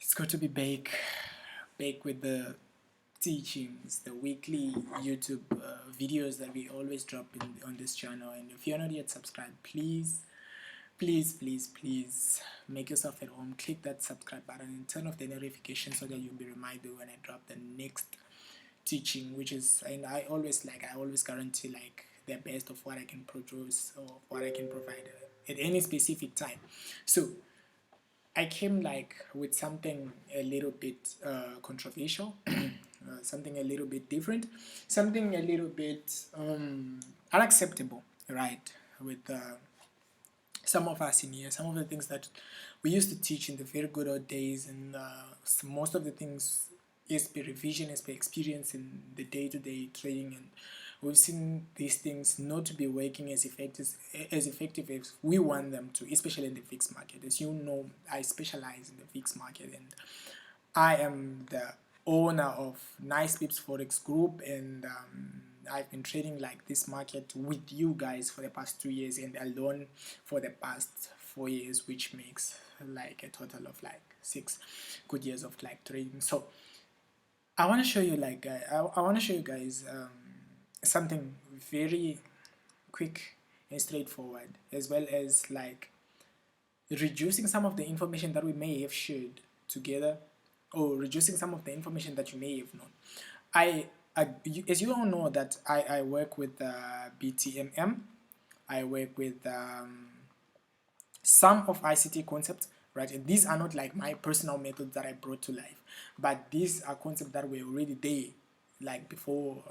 It's good to be back with the teachings, the weekly YouTube videos that we always drop on this channel. And if you're not yet subscribed, please make yourself at home. Click that subscribe button and turn off the notification so that you'll be reminded when I drop the next teaching, which is, and I always guarantee like the best of what I can produce or what I can provide at any specific time. So I came like with something a little bit controversial, something a little bit different, something a little bit unacceptable, right? With some of us in here, some of the things that we used to teach in the very good old days, and most of the things is per revision, is per experience in the day-to-day trading, and we've seen these things not to be working as effective as we want them to, especially in the VIX market. As you know, I specialize in the VIX market, and I am the owner of Nice Pips Forex Group, and I've been trading like this market with you guys for the past 2 years and alone for the past 4 years, which makes like a total of like 6 good years of like trading. So I want to show you like I want to show you guys something very quick and straightforward, as well as like reducing some of the information that we may have shared together, or reducing some of the information that you may have known. As you all know, that I work with BTMM. I work with some of ICT concepts, right? And these are not like my personal methods that I brought to life, but these are concepts that were already there, like before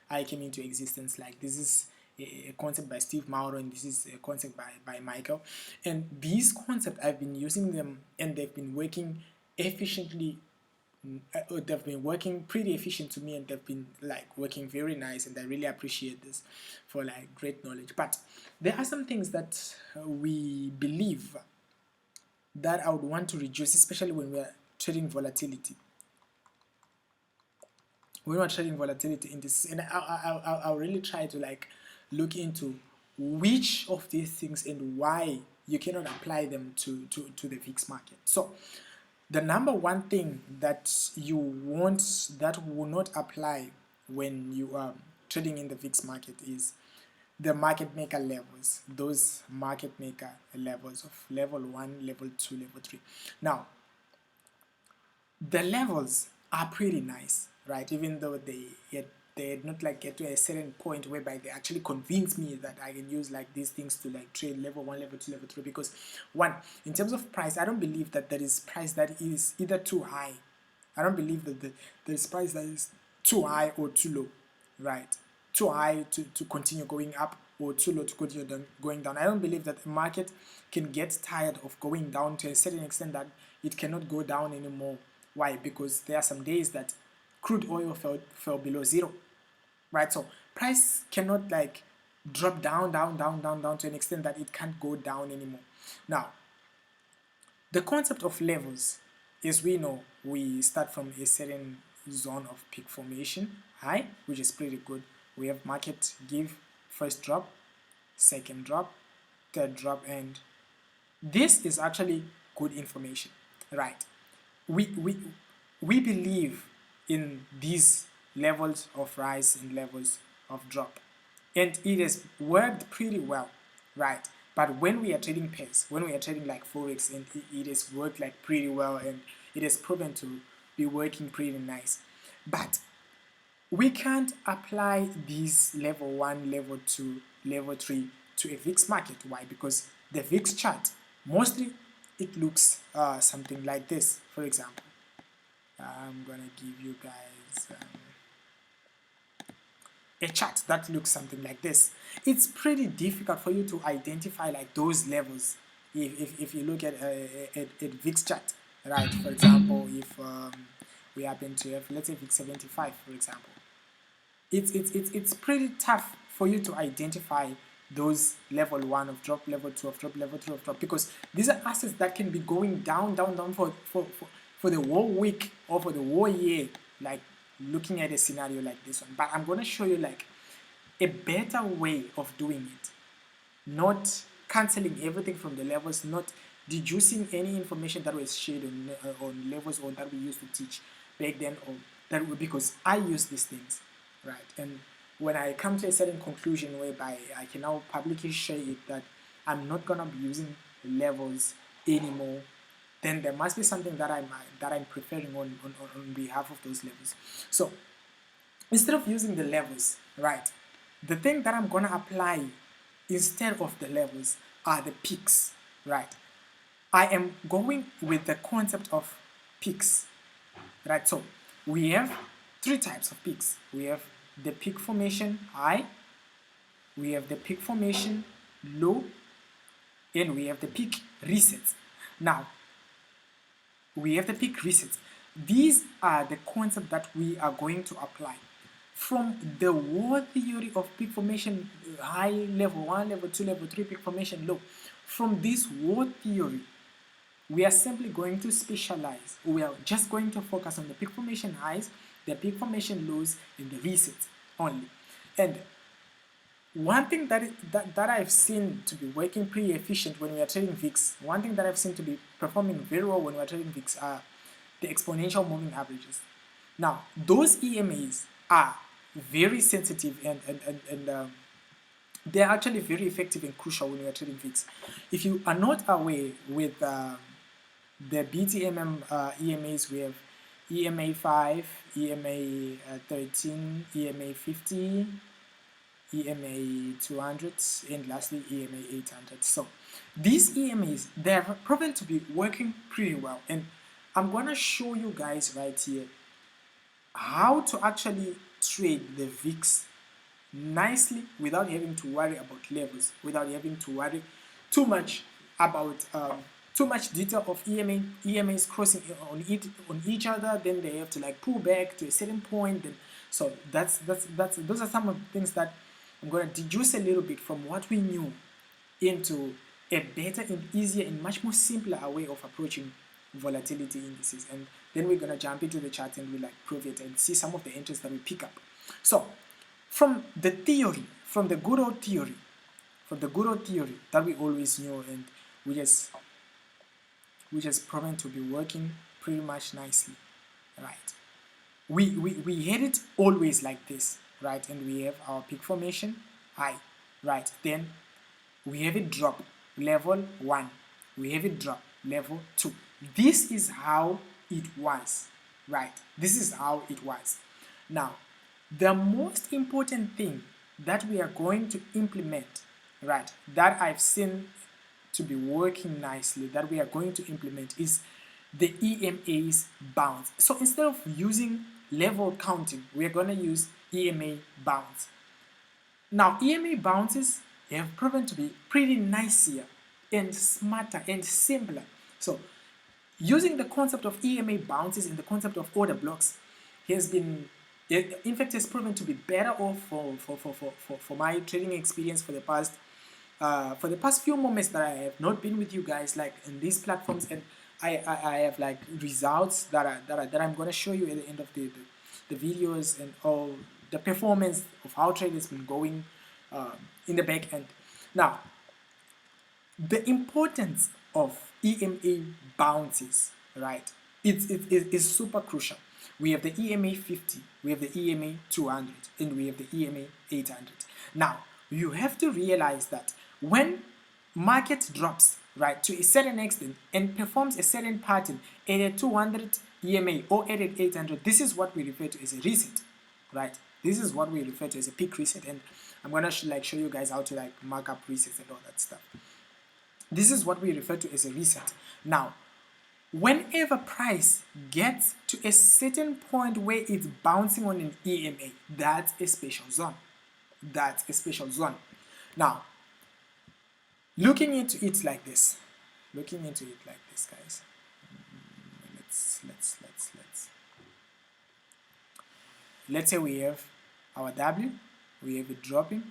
I came into existence. Like this is a concept by Steve Mauro, and this is a concept by Michael. And these concepts, I've been using them, and they've been working efficiently. They've been working pretty efficient to me, and they've been like working very nice, and I really appreciate this for like great knowledge. But there are some things that we believe that I would want to reduce, especially when we're trading volatility. When we're trading volatility indices, and I'll really try to like look into which of these things and why you cannot apply them to the VIX market. So the number one thing that you want, that will not apply when you are trading in the VIX market, is the market maker levels. Those market maker levels of level 1, level 2, level 3. Now, the levels are pretty nice, right? Even though they had not like get to a certain point whereby they actually convince me that I can use like these things to like trade level 1, level 2, level 3. Because one, in terms of price, I don't believe that there is price that is either too high. I don't believe that there is price that is too high or too low, right? Too high to continue going up, or too low to continue going down. I don't believe that the market can get tired of going down to a certain extent that it cannot go down anymore. Why? Because there are some days that crude oil fell below zero, right? So price cannot like drop down to an extent that it can't go down anymore. Now, the concept of levels is, we know we start from a certain zone of peak formation, high, which is pretty good. We have market give first drop, second drop, third drop, and this is actually good information, right? We believe in these levels of rise and levels of drop, and it has worked pretty well, right? But when we are trading pairs, when we are trading like Forex, and it has worked like pretty well, and it has proven to be working pretty nice. But we can't apply these level 1, level 2, level 3 to a VIX market. Why? Because the VIX chart, mostly it looks something like this. For example, I'm gonna give you guys a chart that looks something like this. It's pretty difficult for you to identify like those levels if you look at VIX chart, right? For example, if we happen to have, let's say, VIX 75, for example, it's pretty tough for you to identify those level 1 of drop, level 2 of drop, level 3 of drop, because these are assets that can be going down for the whole week or for the whole year, like looking at a scenario like this one. But I'm going to show you like a better way of doing it, not cancelling everything from the levels, not deducing any information that was shared on levels or that we used to teach back then, or that because I use these things, right? And when I come to a certain conclusion whereby I can now publicly share it that I'm not gonna be using levels anymore, then there must be something that I'm preferring on behalf of those levels. So instead of using the levels, right, the thing that I'm gonna apply instead of the levels are the peaks, right? I am going with the concept of peaks, right? So we have three types of peaks. We have the peak formation high, we have the peak formation low, and we have the peak resets. Now, we have the peak resets. These are the concepts that we are going to apply from the war theory of peak formation high, level 1, level 2, level 3, peak formation low. From this war theory, we are simply going to specialize. We are just going to focus on the peak formation highs, the peak formation lows, and the resets only. And one thing that I've seen to be working pretty efficient when we are trading VIX, one thing that I've seen to be performing very well when we are trading VIX are the exponential moving averages. Now, those EMAs are very sensitive and they're actually very effective and crucial when we are trading VIX. If you are not aware with the BTMM EMAs, we have EMA 5, EMA 13, EMA 50, EMA 200, and lastly EMA 800. So these EMAs, they're proven to be working pretty well, and I'm gonna show you guys right here how to actually trade the VIX nicely without having to worry about levels, without having to worry too much about too much detail of EMAs crossing on each other. Then they have to like pull back to a certain point. Then, so that's those are some of the things that I'm going to deduce a little bit from what we knew into a better and easier and much more simpler way of approaching volatility indices. And then we're going to jump into the chart and we like prove it and see some of the entries that we pick up. So from the theory, from the good old theory that we always knew and which has proven to be working pretty much nicely, right? We had it always like this, right? And we have our peak formation high, right? Then we have it drop level 1, we have it drop level 2. This is how it was, right? This is how it was. Now, the most important thing that we are going to implement, right, that I've seen to be working nicely, that we are going to implement is the EMA's bounce. So instead of using level counting, we are going to use EMA bounce. Now, EMA bounces have proven to be pretty nicer and smarter and simpler. So using the concept of EMA bounces and the concept of order blocks has been, in fact, has proven to be better off for my trading experience for the past few moments that I have not been with you guys like in these platforms, and I have like results that I'm going to show you at the end of the videos and all the performance of how trade has been going in the back end. Now, the importance of EMA bounces, right? It's super crucial. We have the EMA 50, we have the EMA 200, and we have the EMA 800. Now, you have to realize that when market drops, right, to a certain extent and performs a certain pattern at a 200 EMA or at an 800, this is what we refer to as a reset, right? This is what we refer to as a peak reset, and I'm gonna show you guys how to like mark up resets and all that stuff. This is what we refer to as a reset. Now, whenever price gets to a certain point where it's bouncing on an EMA, that's a special zone. That's a special zone. Now, looking into it like this, guys. Let's say we have our W, we have it dropping,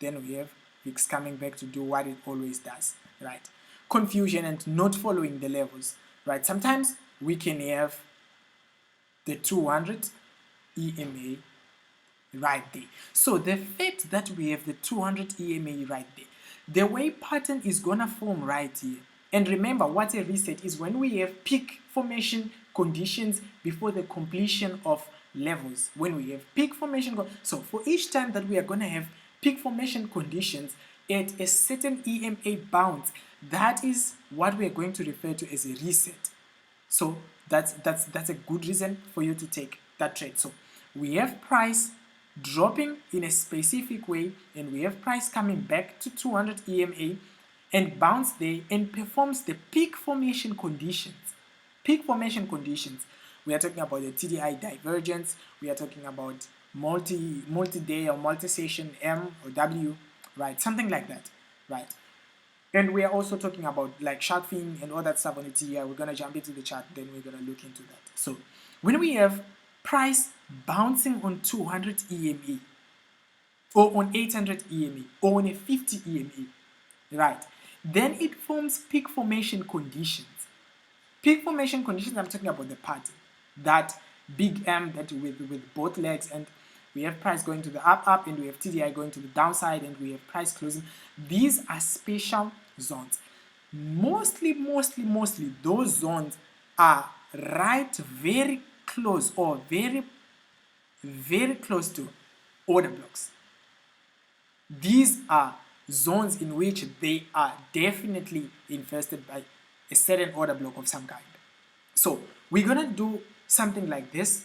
then we have VIX coming back to do what it always does, right? Confusion and not following the levels, right? Sometimes we can have the 200 EMA right there. So the fact that we have the 200 EMA right there, the way pattern is gonna form right here And remember, what a reset is when we have peak formation conditions before the completion of levels. When we have peak formation, so for each time that we are going to have peak formation conditions at a certain EMA bound, that is what we are going to refer to as a reset. So that's a good reason for you to take that trade. So we have price dropping in a specific way, and we have price coming back to 200 EMA and bounce there and performs the peak formation conditions. Peak formation conditions. We are talking about the TDI divergence. We are talking about multi-day or multi-session M or W, right? Something like that, right? And we are also talking about like shark fin and all that stuff on the TDI. We're gonna jump into the chart, then we're gonna look into that. So when we have price bouncing on 200 EMA or on 800 EMA or on a 50 EMA, right? Then it forms peak formation conditions. Peak formation conditions, I'm talking about the pattern, that big M that with both legs, and we have price going to the up, and we have TDI going to the downside, and we have price closing. These are special zones. Mostly, those zones are right very close or very, very close to order blocks. These are zones in which they are definitely infested by a certain order block of some kind. So we're gonna do something like this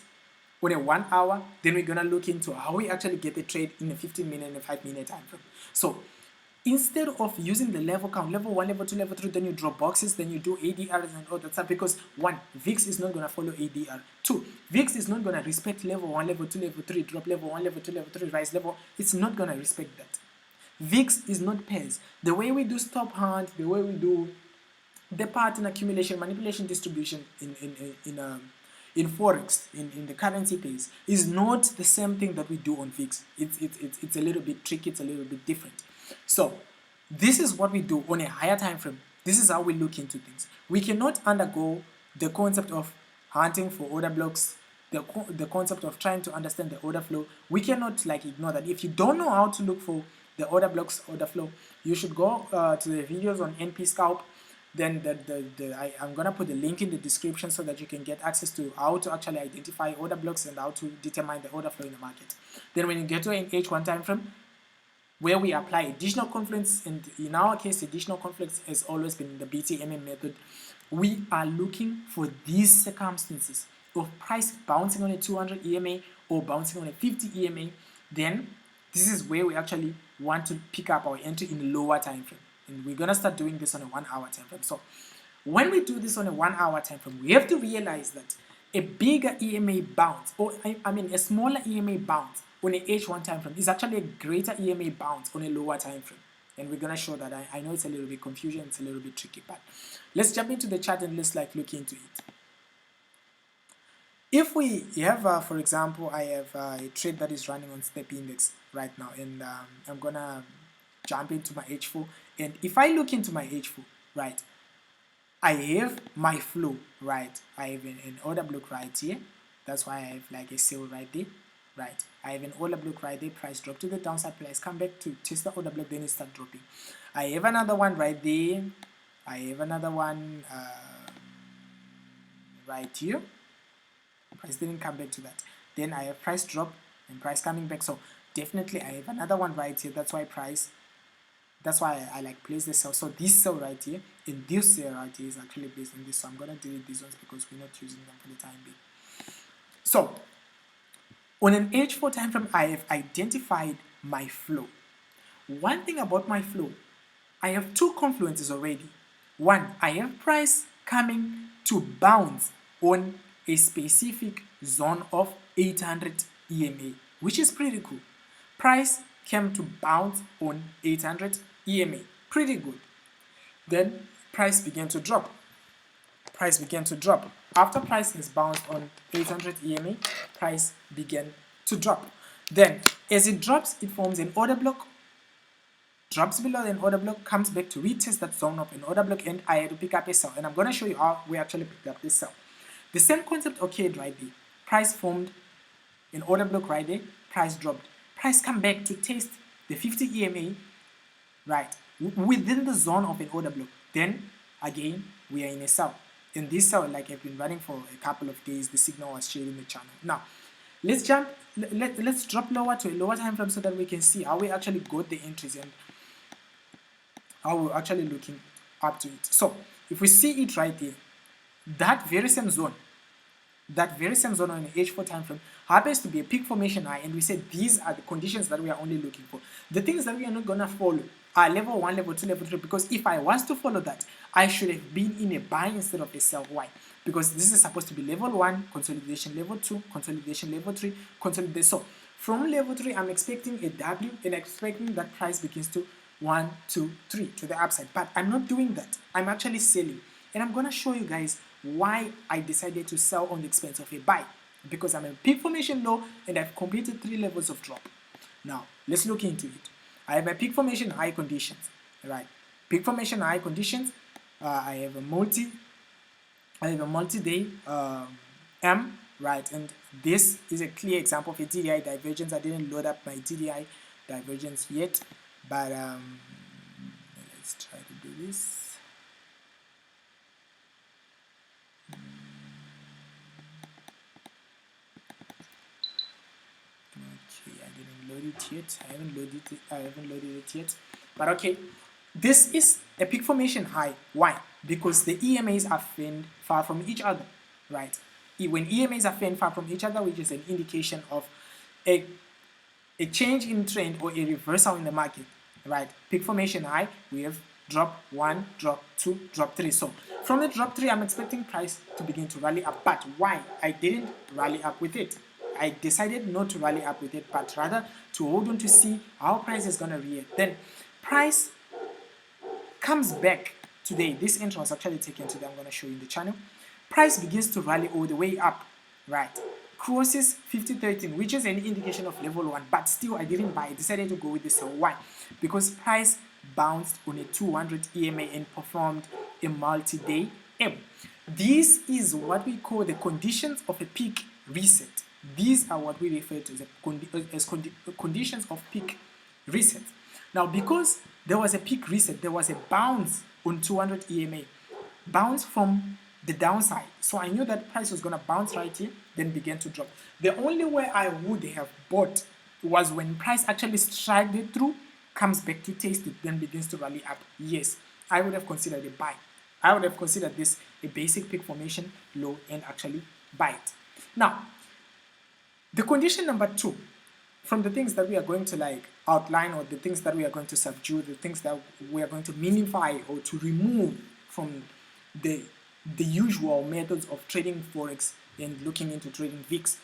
on a 1 hour, then we're gonna look into how we actually get the trade in a 15-minute and a 5-minute time frame. So instead of using the level count, level 1, level 2, level 3, then you draw boxes, then you do ADRs and all that stuff, because 1, VIX is not gonna follow ADR. 2, VIX is not gonna respect level 1, level 2, level 3, drop level 1, level 2, level 3, rise level. It's not gonna respect that. VIX is not pairs. The way we do stop hunt, the way we do the pattern accumulation, manipulation, distribution in Forex, in the currency pairs, is not the same thing that we do on VIX. It's a little bit tricky, it's a little bit different. So this is what we do on a higher time frame. This is how we look into things. We cannot undergo the concept of hunting for order blocks, the concept of trying to understand the order flow. We cannot like ignore that. If you don't know how to look for the order blocks, order flow, you should go to the videos on NP Scalp. Then I'm gonna put the link in the description so that you can get access to how to actually identify order blocks and how to determine the order flow in the market. Then when you get to an H1 time frame, where we apply additional confluence, and in our case additional confluence has always been the BTMM method, we are looking for these circumstances of price bouncing on a 200 EMA or bouncing on a 50 EMA. Then this is where we actually want to pick up our entry in lower time frame, and we're gonna start doing this on a 1 hour time frame. So when we do this on a 1 hour time frame, we have to realize that a bigger EMA bounce, or I mean a smaller EMA bounce on a H1 time frame is actually a greater EMA bounce on a lower time frame. And we're gonna show that. I know it's a little bit confusing, it's a little bit tricky, but let's jump into the chart and let's like look into it. If we have, for example, I have a trade that is running on step index right now, and I'm gonna jump into my H4, and if I look into my H4, right, I have my flow, right, I have an order block right here, that's why I have like a sale right there, right, I have an order block right there, price drop to the downside, price come back to test the order block, then it start dropping. I have another one right there, I have another one right here, price didn't come back to that, then I have price drop and price coming back, so definitely I have another one right here, that's why I like place the sell. So this sell right here and this sell right here is actually based on this, so I'm gonna delete these ones because we're not using them for the time being. So on an H4 time frame, I have identified my flow. One thing about my flow, I have two confluences already. One, I have price coming to bounce on a specific zone of 800 EMA, which is pretty cool. Price came to bounce on 800 EMA, pretty good. Then price began to drop. Price began to drop. After price has bounced on 800 EMA, price began to drop. Then as it drops, it forms an order block, drops below an order block, comes back to retest that zone of an order block, and I had to pick up a sell. And I'm going to show you how we actually picked up this sell. The same concept occurred right there. Price formed an order block right there, price dropped. Price come back to test the 50 EMA, right, within the zone of an order block. Then Again, we are in a sell. And this sell, like I've been running for a couple of days, the signal was shading the channel. Now, let's jump, let's drop lower to a lower time frame so that we can see how we actually got the entries and how we're actually looking up to it. So, if we see it right there, that very same zone on the H4 time frame happens to be a peak formation high, and we said these are the conditions that we are only looking for. The things that we are not gonna follow are level 1, level 2, level 3, because if I was to follow that, I should have been in a buy instead of a sell. Why? Because this is supposed to be level 1, consolidation, level 2, consolidation, level 3, consolidation. So from level 3, I'm expecting a W and expecting that price begins to 1, 2, 3 to the upside. But I'm not doing that. I'm actually selling. And I'm gonna show you guys why I decided to sell on the expense of a buy, because I'm a peak formation low and I've completed 3 levels of drop. Now let's look into it. I have a peak formation high conditions, right? Peak formation high conditions. I have a multi-day M, right? And this is a clear example of a TDI divergence. I didn't load up my TDI divergence yet, but let's try to do this. I haven't loaded it yet. But okay, this is a peak formation high. Why? Because the EMAs are far from each other, right? When EMAs are far from each other, which is an indication of a change in trend or a reversal in the market, right? Peak formation high, we have drop 1, drop 2, drop 3. So from the drop 3, I'm expecting price to begin to rally up. But why? I didn't rally up with it. I decided not to rally up with it, but rather to hold on to see how price is going to react. Then price comes back today. This entry was actually taken today. I'm going to show you in the channel. Price begins to rally all the way up, right? Crosses 5013, which is an indication of level 1, but still I didn't buy. I decided to go with this. Why? Because price bounced on a 200 EMA and performed a multi-day M. This is what we call the conditions of a peak reset. These are what we refer to as conditions of peak reset. Now, because there was a peak reset, there was a bounce on 200 EMA, bounce from the downside. So I knew that price was going to bounce right here, then began to drop. The only way I would have bought was when price actually striked it through, comes back to taste it, then begins to rally up. Yes, I would have considered a buy. I would have considered this a basic peak formation low and actually buy it. Now, the condition number 2, from the things that we are going to outline, or the things that we are going to subdue, the things that we are going to minify or to remove from the usual methods of trading Forex and looking into trading VIX,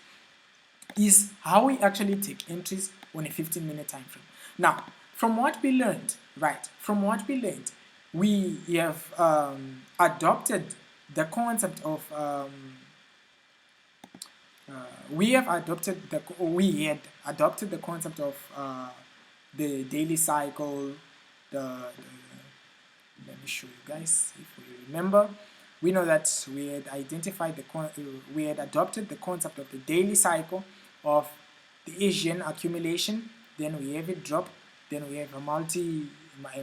is how we actually take entries on a 15-minute time frame. Now, from what we learned, we have adopted the concept of we had adopted the concept of the daily cycle. Let me show you guys if we remember. We know that we had adopted the concept of the daily cycle of the Asian accumulation. Then we have it drop. Then we have a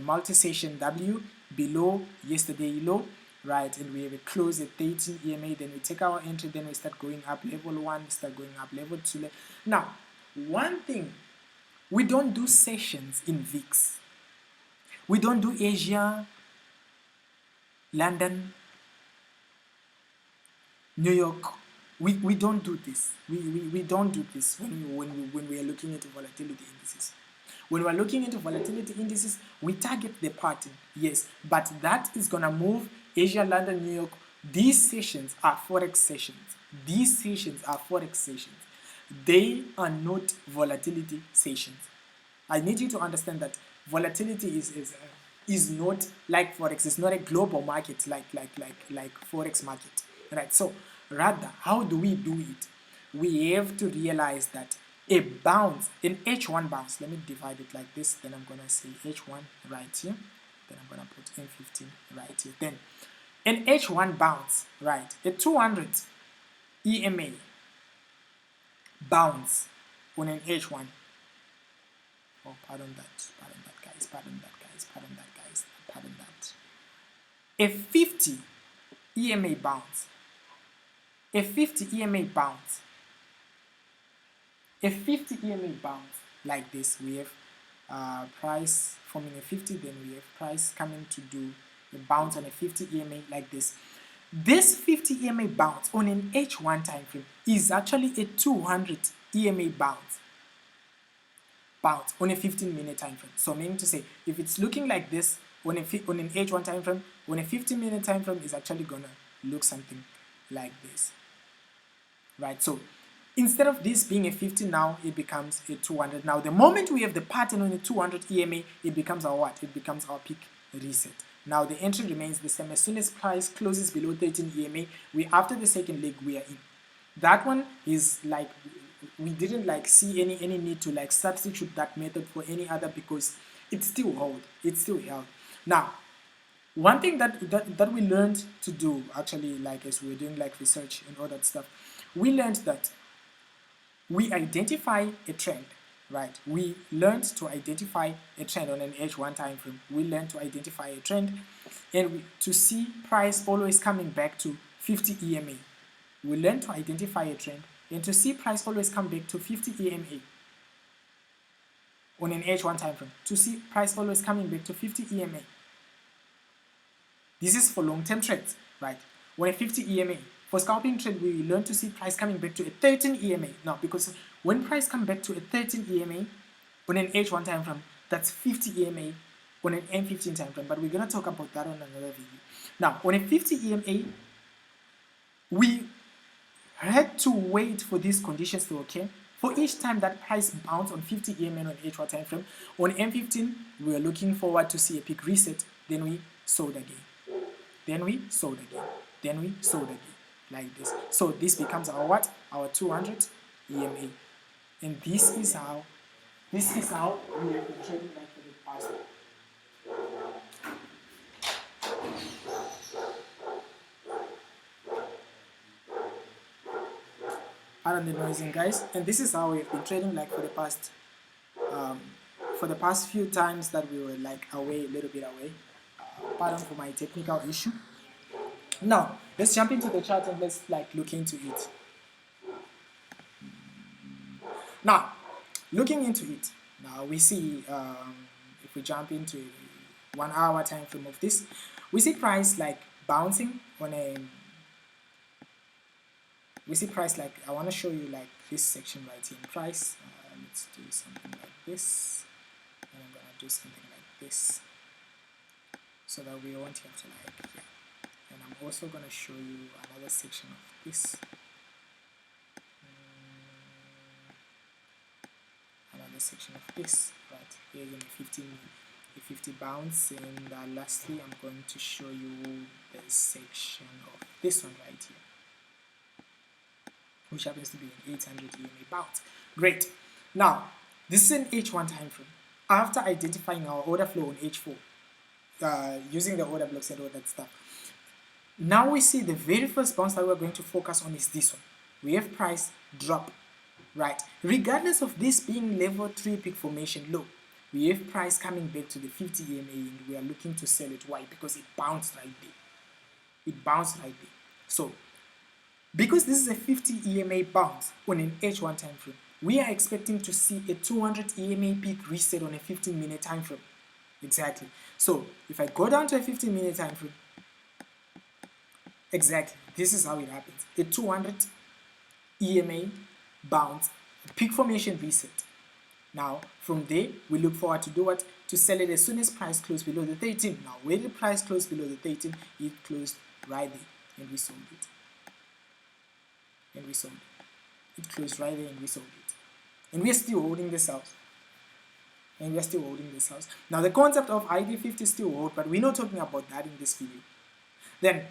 multi-session W below yesterday low, right? And we have a close at 13 EMA. Then we take our entry. Then we start going up level 1. Start going up level 2. Now, one thing, we don't do sessions in VIX. We don't do Asia, London, New York. We don't do this. We don't do this when we are looking into volatility indices. When we're looking into volatility indices, we target the pattern, yes, but that is gonna move Asia, London, New York. These sessions are Forex sessions. They are not volatility sessions. I need you to understand that volatility is not like Forex. It's not a global market like Forex market, right? So rather, how do we do it? We have to realize that a bounce, an H1 bounce, let me divide it like this, then I'm gonna say H1 right here, then I'm gonna put M15 right here. Then an H1 bounce, right, a 200 EMA bounce on an H1. Oh, pardon that guys. a 50 EMA bounce, a 50 EMA bounce, a 50 EMA bounce like this. We have price forming a 50, then we have price coming to do a bounce on a 50 EMA like this. This 50 EMA bounce on an H1 time frame is actually a 200 EMA bounce on a 15-minute time frame. So meaning to say, if it's looking like this on an H1 time frame, on a 15-minute time frame is actually gonna look something like this, right? So instead of this being a 50, now it becomes a 200. Now the moment we have the pattern on a 200 EMA, it becomes our what? It becomes our peak reset. Now the entry remains the same. As soon as price closes below 13 EMA, after the second leg we are in. That one is like, we didn't like see any need to like substitute that method for any other, because it still held. Now one thing that we learned to do, actually, like as we were doing like research and all that stuff, we learned that we identify a trend, right? We learned to identify a trend on an H1 time frame. We learned to identify a trend, and to see price always coming back to 50 EMA. We learned to identify a trend, and to see price always come back to 50 EMA on an H1 time frame. To see price always coming back to 50 EMA. This is for long-term trades, right? On a 50 EMA. For scalping trade, we learn to see price coming back to a 13 EMA. Now, because when price come back to a 13 EMA on an H1 time frame, that's 50 EMA on an M15 time frame. But we're going to talk about that on another video. Now, on a 50 EMA, we had to wait for these conditions to occur. For each time that price bounced on 50 EMA on H1 time frame, on M15, we were looking forward to see a peak reset. Then we sold again. Then we sold again. Then we sold again. Like this. So this becomes our what? Our 200 EMA. And this is how we have been trading like for the past. Pardon the noising, guys. And this is how we've been trading like for the past few times that we were like away, a little bit away. Pardon for my technical issue. Now, let's jump into the chart and let's like look into it. Now, looking into it, now we see, if we jump into 1 hour time frame of this, we see price like bouncing on a, I want to show you like this section right here in price. Let's do something like this, and I'm going to do something like this, so that we won't have to like, yeah. And I'm also going to show you another section of this. Another section of this, right? Here's in a 50 bounce, and lastly, I'm going to show you the section of this one right here, which happens to be an 800 EMA bounce. Great. Now, this is an H1 time frame. After identifying our order flow on H4, using the order blocks and all that stuff, now we see the very first bounce that we're going to focus on is this one. We have price drop, right? Regardless of this being level 3 peak formation low, we have price coming back to the 50 EMA, and we are looking to sell it. Why? Because it bounced right there. It bounced right there. So, because this is a 50 EMA bounce on an H1 time frame, we are expecting to see a 200 EMA peak reset on a 15-minute time frame. Exactly. So, if I go down to a 15-minute time frame, exactly, this is how it happens. A 200 EMA bounce, peak formation reset. Now, from there, we look forward to do what? To sell it as soon as price closed below the 13. Now, when the price closed below the 13, it closed right there, and we sold it. And we sold it. It closed right there, and we sold it. And we are still holding this house. And we are still holding this house. Now, the concept of ID50 still hold, but we're not talking about that in this video. Then,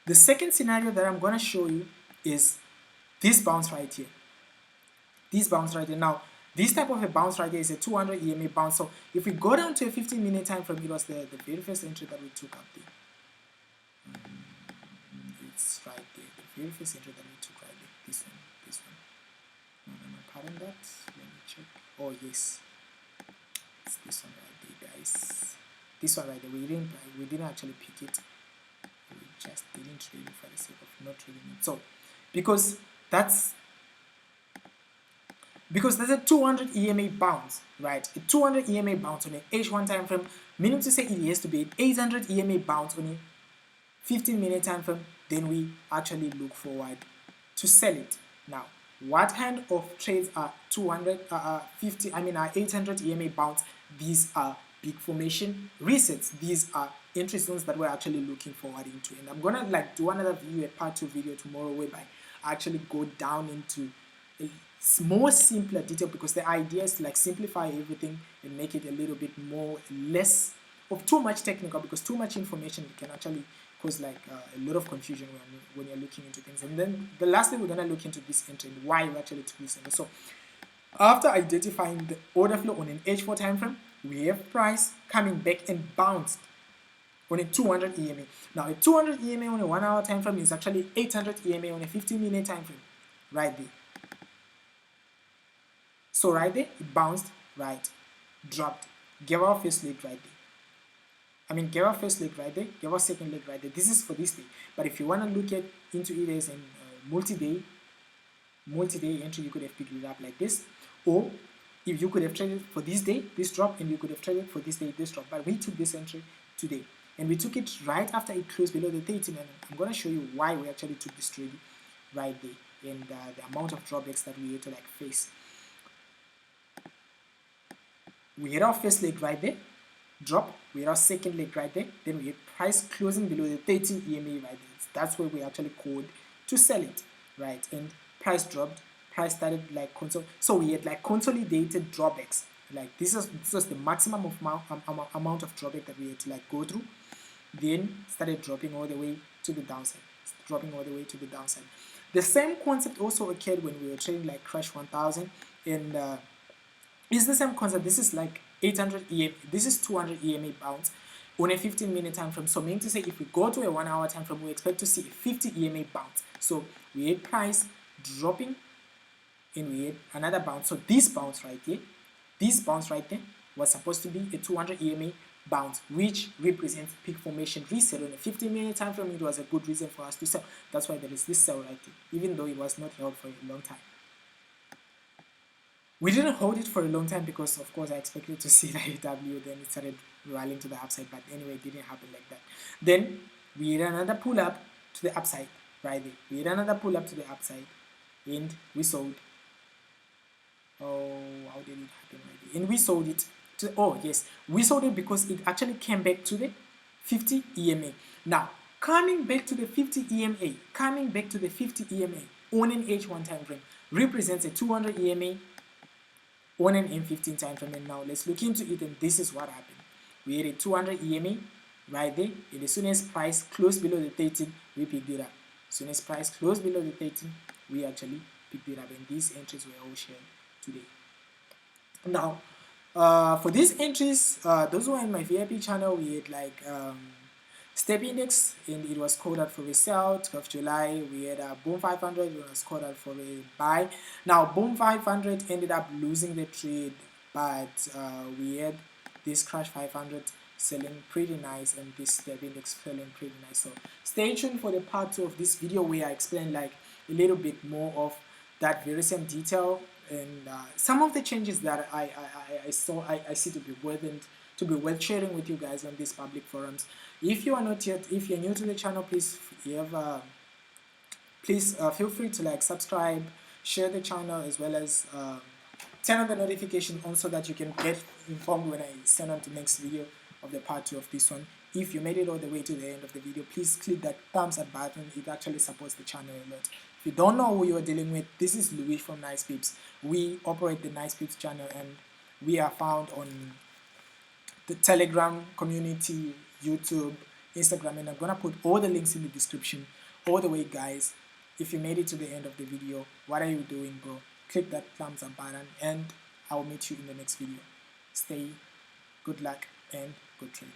the second scenario that I'm going to show you is this bounce right here. This bounce right here. Now, this type of a bounce right here is a 200 EMA bounce. So, if we go down to a 15-minute time frame, it was the very first entry that we took up there. It's right there. The very first entry that we took right there. This one. No, pardon that. Let me check. Oh, yes. It's this one right there, guys. This one right there. We didn't actually pick it. just didn't trade it for the sake of not trading it. So because that's a 200 EMA bounce, right? A 200 EMA bounce on an H1 time frame, meaning to say it has to be an 800 EMA bounce on a 15-minute time frame, then we actually look forward to sell it. Now, what kind of trades are 800 EMA bounce? These are big formation resets. These are entry zones that we're actually looking forward into. And I'm gonna like do another video, a part 2 video tomorrow, whereby I actually go down into a more simpler detail, because the idea is to like simplify everything and make it a little bit more less of too much technical, because too much information can actually cause like a lot of confusion when you're looking into things. And then the last thing, we're gonna look into this entry and why we actually took this entry. So after identifying the order flow on an H4 time frame, we have price coming back and bounced on a 200 EMA. Now a 200 EMA on a 1 hour time frame is actually 800 EMA on a 15-minute time frame, right there. So right there, it bounced, right, dropped, gave our first leg right there. Gave our first leg right there, gave our second leg right there. This is for this day. But if you want to look into it as a multi-day entry, you could have picked it up like this. Or if you could have traded for this day, this drop, and you could have traded for this day, this drop. But we took this entry today. And we took it right after it closed below the 30. And I'm going to show you why we actually took this trade right there. And the amount of drawbacks that we had to like face. We had our first leg right there, drop. We had our second leg right there. Then we had price closing below the 30 EMA right there. That's where we actually called to sell it, right? And price dropped. Price started like so we had like consolidated drawbacks. Like this was the maximum amount of drawback that we had to like go through. Then started dropping all the way to the downside. The same concept also occurred when we were trading like Crash 1000, and it's the same concept. This is like 800 EMA. This is 200 EMA bounce on a 15-minute time frame. So meaning to say, if we go to a 1 hour time frame, we expect to see a 50 EMA bounce. So we had price dropping, and we had another bounce. So this bounce right there was supposed to be a 200 EMA bounce, which represents peak formation reset on a 15-minute time frame. It was a good reason for us to sell. That's why there is this sell right there, even though it was not held for a long time. We didn't hold it for a long time because, of course, I expected to see the AW, then it started rallying to the upside, but anyway, it didn't happen like that. Then we had another pull up to the upside right there. We had another pull up to the upside, and we sold. Oh, how did it happen right there? And we sold it to, oh yes, we sold it because it actually came back to the 50 EMA. Now, coming back to the 50 EMA on an H1 time frame represents a 200 EMA on an M15 time frame. And now let's look into it, and this is what happened. We had a 200 EMA right there, and as soon as price closed below the 13, we picked it up. As soon as price closed below the 13, we actually picked it up, and these entries were all shared today. Now, for these entries, those who are in my VIP channel, we had like step index, and it was called out for a sell. 12th July, we had a boom 500, it was called out for a buy. Now boom 500 ended up losing the trade, but we had this crash 500 selling pretty nice, and this step index selling pretty nice. So stay tuned for the part 2 of this video, where I explain like a little bit more of that very same detail, and some of the changes that I see to be worth sharing with you guys on these public forums. If you are not yet, if you're new to the channel, please feel free to like subscribe, share the channel, as well as turn on the notification on, so that you can get informed when I send on to next video of the part 2 of this one. If you made it all the way to the end of the video, please click that thumbs up button. It actually supports the channel a lot. If you don't know who you're dealing with, this is Louis from Nice Pips. We operate the Nice Pips channel, and we are found on the Telegram community, YouTube, Instagram, and I'm gonna put all the links in the description. All the way, guys, if you made it to the end of the video, what are you doing, bro? Click that thumbs up button, and I'll meet you in the next video. Good luck, and good trading.